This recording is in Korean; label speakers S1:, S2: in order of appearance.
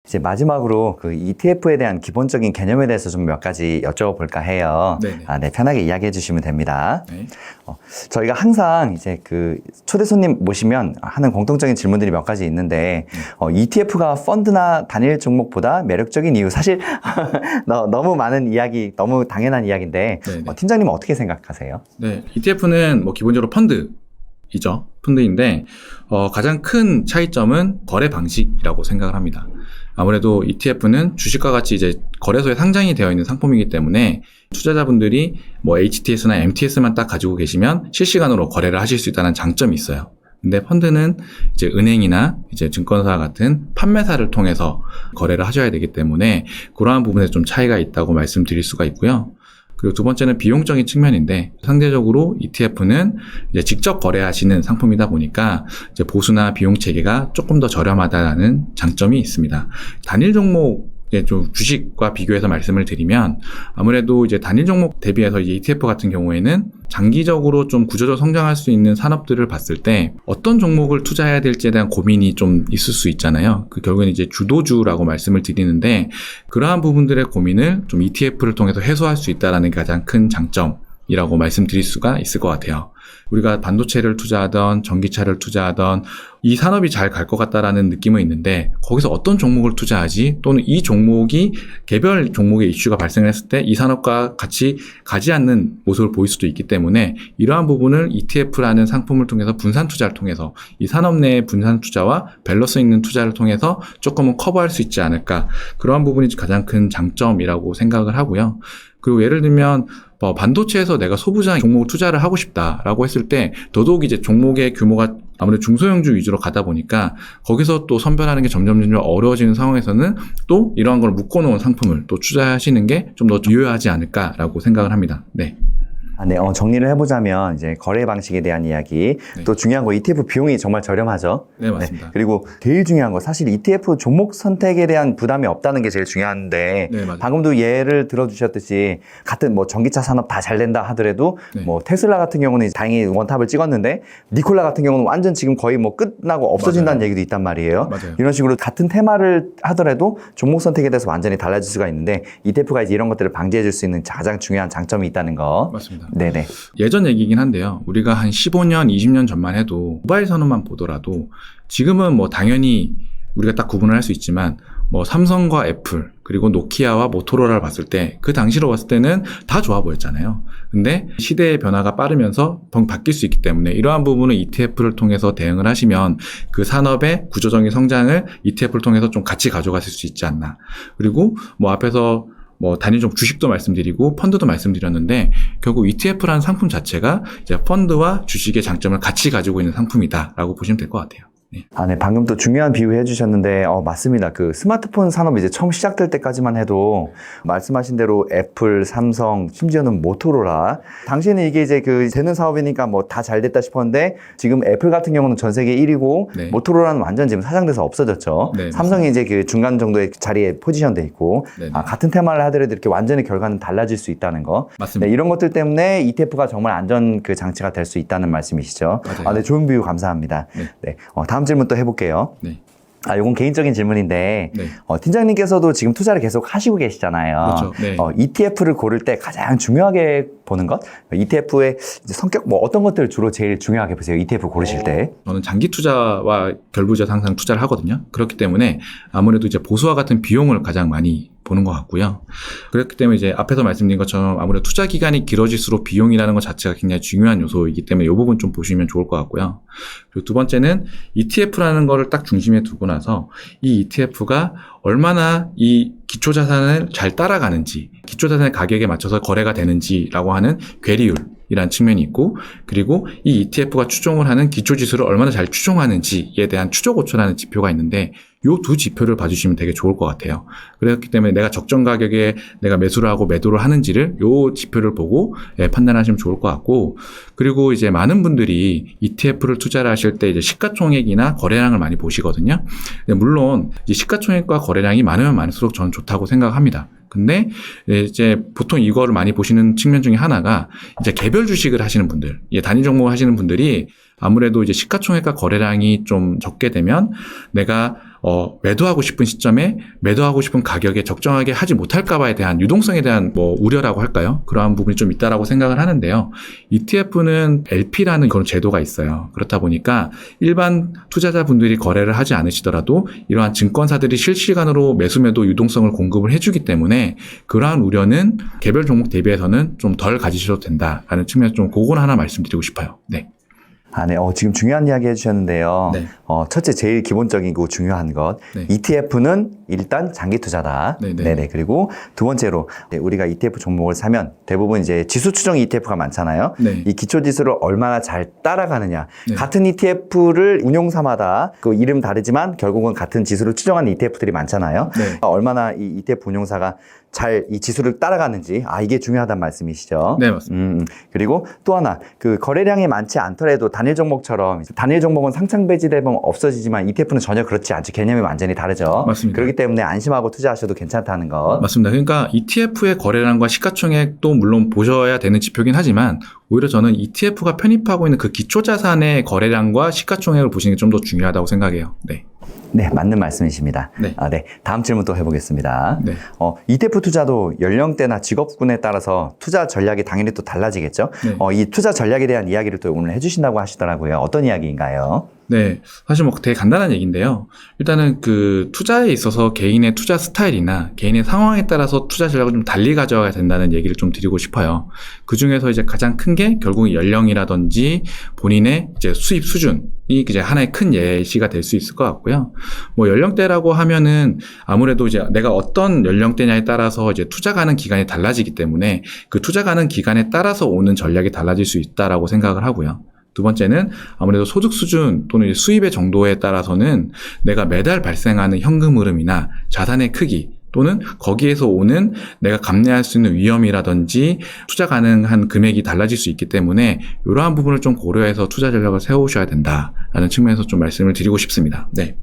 S1: 이제 마지막으로 그 ETF에 대한 기본적인 개념에 대해서 좀 몇 가지 여쭤볼까 해요.
S2: 네네.
S1: 네, 편하게 이야기해 주시면 됩니다.
S2: 네.
S1: 저희가 항상 이제 그 초대 손님 모시면 하는 공통적인 질문들이 몇 가지 있는데, ETF가 펀드나 단일 종목보다 매력적인 이유, 사실 너무 많은 이야기, 너무 당연한 이야기인데, 팀장님은 어떻게 생각하세요?
S2: 네, ETF는 뭐 기본적으로 펀드이죠. 펀드인데 가장 큰 차이점은 거래 방식이라고 생각을 합니다. 아무래도 ETF는 주식과 같이 이제 거래소에 상장이 되어 있는 상품이기 때문에 투자자분들이 뭐 HTS나 MTS만 딱 가지고 계시면 실시간으로 거래를 하실 수 있다는 장점이 있어요. 근데 펀드는 이제 은행이나 이제 증권사 같은 판매사를 통해서 거래를 하셔야 되기 때문에 그러한 부분에 좀 차이가 있다고 말씀드릴 수가 있고요. 그리고 두 번째는 비용적인 측면인데, 상대적으로 ETF는 이제 직접 거래하시는 상품이다 보니까 이제 보수나 비용 체계가 조금 더 저렴하다는 장점이 있습니다. 단일 종목 좀 주식과 비교해서 말씀을 드리면, 아무래도 이제 단일 종목 대비해서 이제 ETF 같은 경우에는 장기적으로 좀 구조적으로 성장할 수 있는 산업들을 봤을 때 어떤 종목을 투자해야 될지에 대한 고민이 좀 있을 수 있잖아요. 그 결국에는 이제 주도주라고 말씀을 드리는데, 그러한 부분들의 고민을 좀 ETF를 통해서 해소할 수 있다는 게 가장 큰 장점이라고 말씀드릴 수가 있을 것 같아요. 우리가 반도체를 투자하던 전기차를 투자하던 이 산업이 잘 갈 것 같다라는 느낌은 있는데, 거기서 어떤 종목을 투자하지, 또는 이 종목이 개별 종목의 이슈가 발생했을 때 이 산업과 같이 가지 않는 모습을 보일 수도 있기 때문에, 이러한 부분을 ETF라는 상품을 통해서 분산 투자를 통해서 이 산업 내의 분산 투자와 밸런스 있는 투자를 통해서 조금은 커버할 수 있지 않을까, 그러한 부분이 가장 큰 장점이라고 생각을 하고요. 그리고 예를 들면 반도체에서 내가 소부장 종목을 투자를 하고 싶다라고 했을 때 더더욱 이제 종목의 규모가 아무래도 중소형주 위주로 가다 보니까 거기서 또 선별하는 게 점점 어려워지는 상황에서는 또 이러한 걸 묶어놓은 상품을 또 투자하시는 게 좀 더 유효하지 않을까라고 생각을 합니다. 네.
S1: 네, 정리를 해보자면, 이제 거래 방식에 대한 이야기, 또 중요한 거 ETF 비용이 정말 저렴하죠.
S2: 네, 맞습니다.
S1: 네, 그리고 제일 중요한 거, 사실 ETF 종목 선택에 대한 부담이 없다는 게 제일 중요한데,
S2: 네, 맞아요.
S1: 방금도 예를 들어주셨듯이, 같은 뭐 전기차 산업 다 잘 된다 하더라도,
S2: 네.
S1: 뭐 테슬라 같은 경우는 다행히 원탑을 찍었는데, 니콜라 같은 경우는 완전 지금 거의 뭐 끝나고 없어진다는
S2: 맞아요.
S1: 얘기도 있단 말이에요.
S2: 맞아요.
S1: 이런 식으로 같은 테마를 하더라도 종목 선택에 대해서 완전히 달라질 수가 있는데, ETF가 이제 이런 것들을 방지해 줄 수 있는 가장 중요한 장점이 있다는 거.
S2: 맞습니다.
S1: 네네.
S2: 예전 얘기긴 한데요. 우리가 한 15년, 20년 전만 해도 모바일 산업만 보더라도 지금은 뭐 당연히 우리가 딱 구분을 할 수 있지만 뭐 삼성과 애플 그리고 노키아와 모토로라를 봤을 때 그 당시로 봤을 때는 다 좋아 보였잖아요. 근데 시대의 변화가 빠르면서 바뀔 수 있기 때문에 이러한 부분은 ETF를 통해서 대응을 하시면 그 산업의 구조적인 성장을 ETF를 통해서 좀 같이 가져가실 수 있지 않나. 그리고 뭐 앞에서 뭐 단일종 주식도 말씀드리고 펀드도 말씀드렸는데, 결국 ETF라는 상품 자체가 이제 펀드와 주식의 장점을 같이 가지고 있는 상품이다라고 보시면 될 것 같아요. 네.
S1: 네, 방금 또 중요한 비유 해주셨는데, 맞습니다. 그 스마트폰 산업이 이제 처음 시작될 때까지만 해도, 말씀하신 대로 애플, 삼성, 심지어는 모토로라. 당시에는 이게 이제 되는 사업이니까 뭐 다 잘 됐다 싶었는데, 지금 애플 같은 경우는 전 세계 1위고,
S2: 네.
S1: 모토로라는 완전 지금 사장돼서 없어졌죠.
S2: 네,
S1: 삼성이 이제 그 중간 정도의 자리에 포지션돼 있고,
S2: 네, 네.
S1: 같은 테마를 하더라도 이렇게 완전히 결과는 달라질 수 있다는 거.
S2: 맞습니다.
S1: 네, 이런 것들 때문에 ETF가 정말 안전 그 장치가 될 수 있다는 말씀이시죠.
S2: 맞아요.
S1: 네, 좋은 비유 감사합니다.
S2: 네.
S1: 다음 질문 또 해볼게요.
S2: 네.
S1: 요건 개인적인 질문인데,
S2: 네.
S1: 팀장님께서도 지금 투자를 계속 하시고 계시잖아요.
S2: 그렇죠. 네.
S1: ETF를 고를 때 가장 중요하게 보는 것? ETF의 성격, 뭐 어떤 것들을 주로 제일 중요하게 보세요? ETF 고르실 때?
S2: 저는 장기 투자와 결부해서 항상 투자를 하거든요. 그렇기 때문에 아무래도 이제 보수와 같은 비용을 가장 많이 보는 것 같고요. 그렇기 때문에 이제 앞에서 말씀드린 것처럼 아무래도 투자 기간이 길어질수록 비용이라는 것 자체가 굉장히 중요한 요소이기 때문에 이 부분 좀 보시면 좋을 것 같고요. 그리고 두 번째는 ETF라는 거를 딱 중심에 두고 나서 이 ETF가 얼마나 이 기초자산을 잘 따라가는지, 기초자산의 가격에 맞춰서 거래가 되는지라고 하는 괴리율이라는 측면이 있고, 그리고 이 ETF가 추종을 하는 기초지수를 얼마나 잘 추종하는지에 대한 추적오차라는 지표가 있는데, 요 두 지표를 봐주시면 되게 좋을 것 같아요. 그렇기 때문에 내가 적정 가격에 내가 매수를 하고 매도를 하는지를 요 지표를 보고 판단하시면 좋을 것 같고, 그리고 이제 많은 분들이 ETF를 투자를 하실 때 이제 시가총액이나 거래량을 많이 보시거든요. 물론 이제 시가총액과 거래량이 많으면 많을수록 저는 좋다고 생각합니다. 근데 이제 보통 이거를 많이 보시는 측면 중에 하나가 이제 개별 주식을 하시는 분들, 단위 종목을 하시는 분들이 아무래도 이제 시가총액과 거래량이 좀 적게 되면 내가 매도하고 싶은 시점에 매도하고 싶은 가격에 적정하게 하지 못할까봐에 대한 유동성에 대한 뭐 우려라고 할까요? 그러한 부분이 좀 있다라고 생각을 하는데요. ETF는 LP라는 그런 제도가 있어요. 그렇다 보니까 일반 투자자분들이 거래를 하지 않으시더라도 이러한 증권사들이 실시간으로 매수 매도 유동성을 공급을 해주기 때문에 그러한 우려는 개별 종목 대비해서는 좀 덜 가지셔도 된다라는 측면에서 좀 그건 하나 말씀드리고 싶어요. 네.
S1: 네. 지금 중요한 이야기 해주셨는데요.
S2: 네.
S1: 첫째, 제일 기본적이고 중요한 것.
S2: 네.
S1: ETF는 일단 장기 투자다.
S2: 네네.
S1: 네네. 그리고 두 번째로, 우리가 ETF 종목을 사면 대부분 이제 지수 추정 ETF가 많잖아요.
S2: 네.
S1: 이 기초 지수를 얼마나 잘 따라가느냐.
S2: 네.
S1: 같은 ETF를 운용사마다 그 이름 다르지만 결국은 같은 지수를 추정하는 ETF들이 많잖아요.
S2: 네.
S1: 얼마나 이 ETF 운용사가 잘 이 지수를 따라가는지, 이게 중요하단 말씀이시죠.
S2: 네, 맞습니다.
S1: 그리고 또 하나, 그 거래량이 많지 않더라도 단일 종목처럼, 단일 종목은 상장 배제되면 없어지지만 ETF는 전혀 그렇지 않죠. 개념이 완전히 다르죠.
S2: 맞습니다.
S1: 그렇기 때문에 안심하고 투자하셔도 괜찮다는 것.
S2: 맞습니다. 그러니까 ETF의 거래량과 시가총액도 물론 보셔야 되는 지표긴 하지만 오히려 저는 ETF가 편입하고 있는 그 기초자산의 거래량과 시가총액을 보시는 게 좀 더 중요하다고 생각해요. 네.
S1: 네, 맞는 말씀이십니다.
S2: 네.
S1: 네. 다음 질문 또 해보겠습니다.
S2: 네.
S1: ETF 투자도 연령대나 직업군에 따라서 투자 전략이 당연히 또 달라지겠죠?
S2: 네.
S1: 이 투자 전략에 대한 이야기를 또 오늘 해주신다고 하시더라고요. 어떤 이야기인가요?
S2: 네. 사실 뭐 되게 간단한 얘기인데요. 일단은 그 투자에 있어서 개인의 투자 스타일이나 개인의 상황에 따라서 투자 전략을 좀 달리 가져가야 된다는 얘기를 좀 드리고 싶어요. 그 중에서 이제 가장 큰 게 결국 연령이라든지 본인의 이제 수입 수준이 이제 하나의 큰 예시가 될 수 있을 것 같고요. 뭐 연령대라고 하면은 아무래도 이제 내가 어떤 연령대냐에 따라서 이제 투자 가는 기간이 달라지기 때문에 그 투자 가는 기간에 따라서 오는 전략이 달라질 수 있다라고 생각을 하고요. 두 번째는 아무래도 소득 수준 또는 수입의 정도에 따라서는 내가 매달 발생하는 현금 흐름이나 자산의 크기 또는 거기에서 오는 내가 감내할 수 있는 위험이라든지 투자 가능한 금액이 달라질 수 있기 때문에 이러한 부분을 좀 고려해서 투자 전략을 세우셔야 된다라는 측면에서 좀 말씀을 드리고 싶습니다. 네.